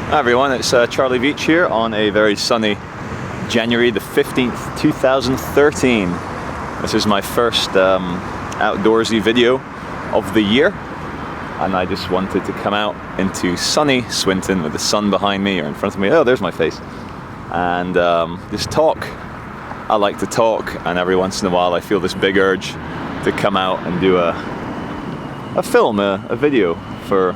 Hi everyone, it's Charlie Beach here on a very sunny January the 15th, 2013. This is my first outdoorsy video of the year, and I just wanted to come out into sunny Swinton with the sun behind me or in front of me. Oh, there's my face. And just talk. I like to talk, and every once in a while I feel this big urge to come out and do a film, a video for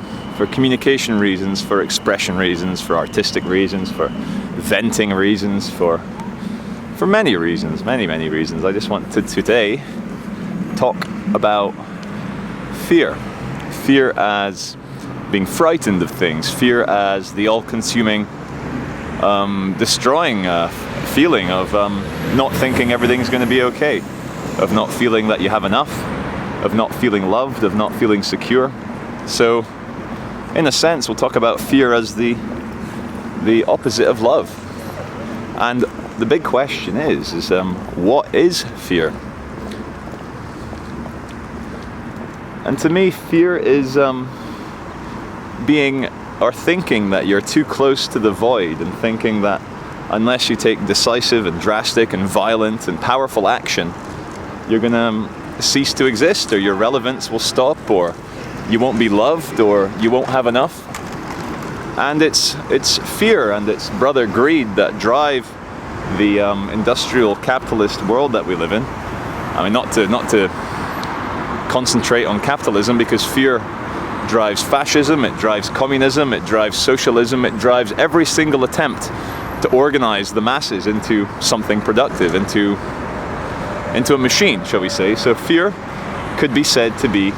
communication reasons, for expression reasons, for artistic reasons, for venting reasons, for many reasons, many reasons. I just wanted to today talk about fear. Fear as being frightened of things, fear as the all-consuming, destroying feeling of not thinking everything's going to be okay, of not feeling that you have enough, of not feeling loved, of not feeling secure. So, in a sense, we'll talk about fear as the opposite of love. And the big question is what is fear? And to me, fear is being or thinking that you're too close to the void, and thinking that unless you take decisive and drastic and violent and powerful action, you're going to cease to exist, or your relevance will stop, or you won't be loved, or you won't have enough. And it's fear and it's brother greed that drive the industrial capitalist world that we live in. I mean, not to concentrate on capitalism, because fear drives fascism, it drives communism, it drives socialism, it drives every single attempt to organize the masses into something productive, into a machine, shall we say. So fear could be said to be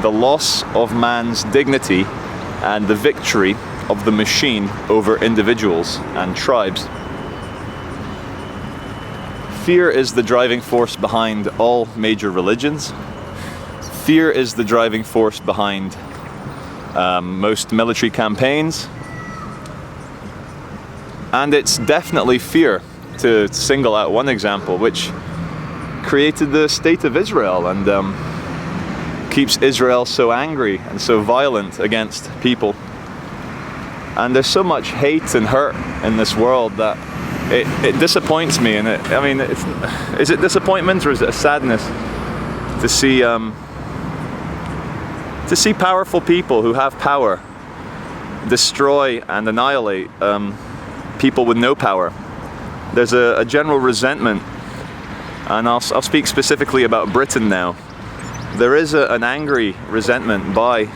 the loss of man's dignity and the victory of the machine over individuals and tribes. Fear is the driving force behind all major religions. Fear is the driving force behind most military campaigns. And it's definitely fear, to single out one example, which created the state of Israel and keeps Israel so angry and so violent against people. And there's so much hate and hurt in this world that it disappoints me. And is it disappointment, or is it a sadness to see powerful people who have power destroy and annihilate people with no power? There's a general resentment, and I'll speak specifically about Britain now. There is an angry resentment by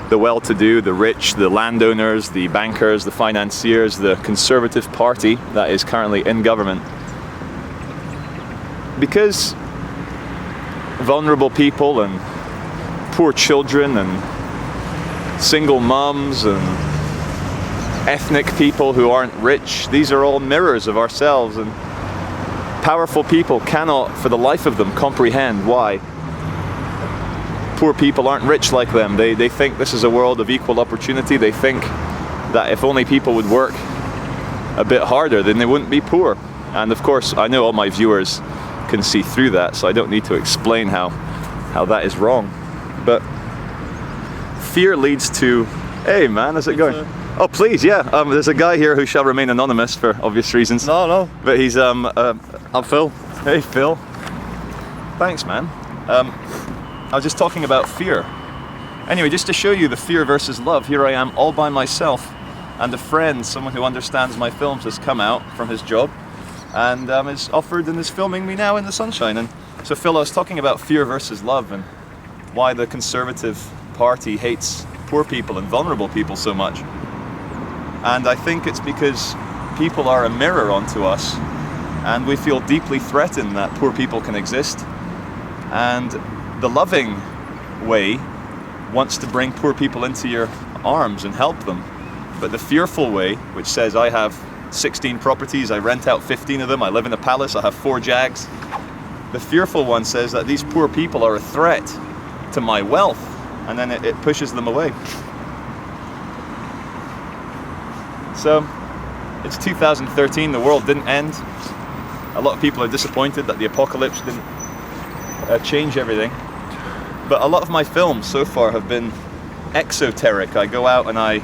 the well-to-do, the rich, the landowners, the bankers, the financiers, the Conservative Party that is currently in government. Because vulnerable people and poor children and single mums and ethnic people who aren't rich, these are all mirrors of ourselves, and powerful people cannot for the life of them comprehend why poor people aren't rich like them. They think this is a world of equal opportunity. They think that if only people would work a bit harder, then they wouldn't be poor. And of course, I know all my viewers can see through that, so I don't need to explain how that is wrong. But fear leads to... Hey man, how's it going? Oh please, yeah. There's a guy here who shall remain anonymous for obvious reasons. No. But he's I'm Phil. Hey Phil. Thanks man. I was just talking about fear. Anyway, just to show you the fear versus love, here I am all by myself, and a friend, someone who understands my films, has come out from his job and is offered and is filming me now in the sunshine. And so Phil, I was talking about fear versus love and why the Conservative Party hates poor people and vulnerable people so much. And I think it's because people are a mirror onto us, and we feel deeply threatened that poor people can exist. And the loving way wants to bring poor people into your arms and help them. But the fearful way, which says I have 16 properties, I rent out 15 of them, I live in a palace, I have 4 Jags. The fearful one says that these poor people are a threat to my wealth, and then it pushes them away. So, it's 2013, the world didn't end. A lot of people are disappointed that the apocalypse didn't change everything. But a lot of my films so far have been exoteric. I go out and I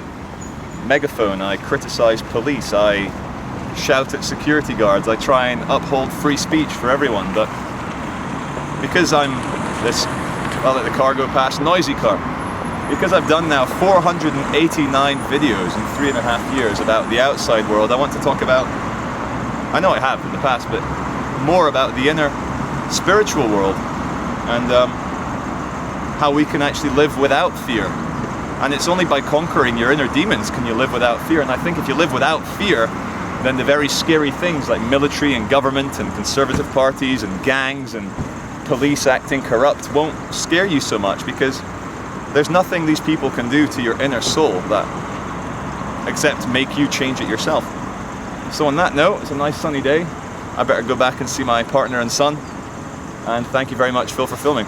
megaphone, I criticize police, I shout at security guards, I try and uphold free speech for everyone, but because I'm this, I'll let the car go past, noisy car, because I've done now 489 videos in 3.5 years about the outside world, I want to talk about, I know I have in the past, but more about the inner spiritual world, and how we can actually live without fear. And it's only by conquering your inner demons can you live without fear. And I think if you live without fear, then the very scary things like military and government and conservative parties and gangs and police acting corrupt won't scare you so much, because there's nothing these people can do to your inner soul that except make you change it yourself. So on that note, it's a nice sunny day. I better go back and see my partner and son. And thank you very much, Phil, for filming.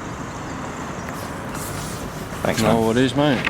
Thanks, man. No worries, mate.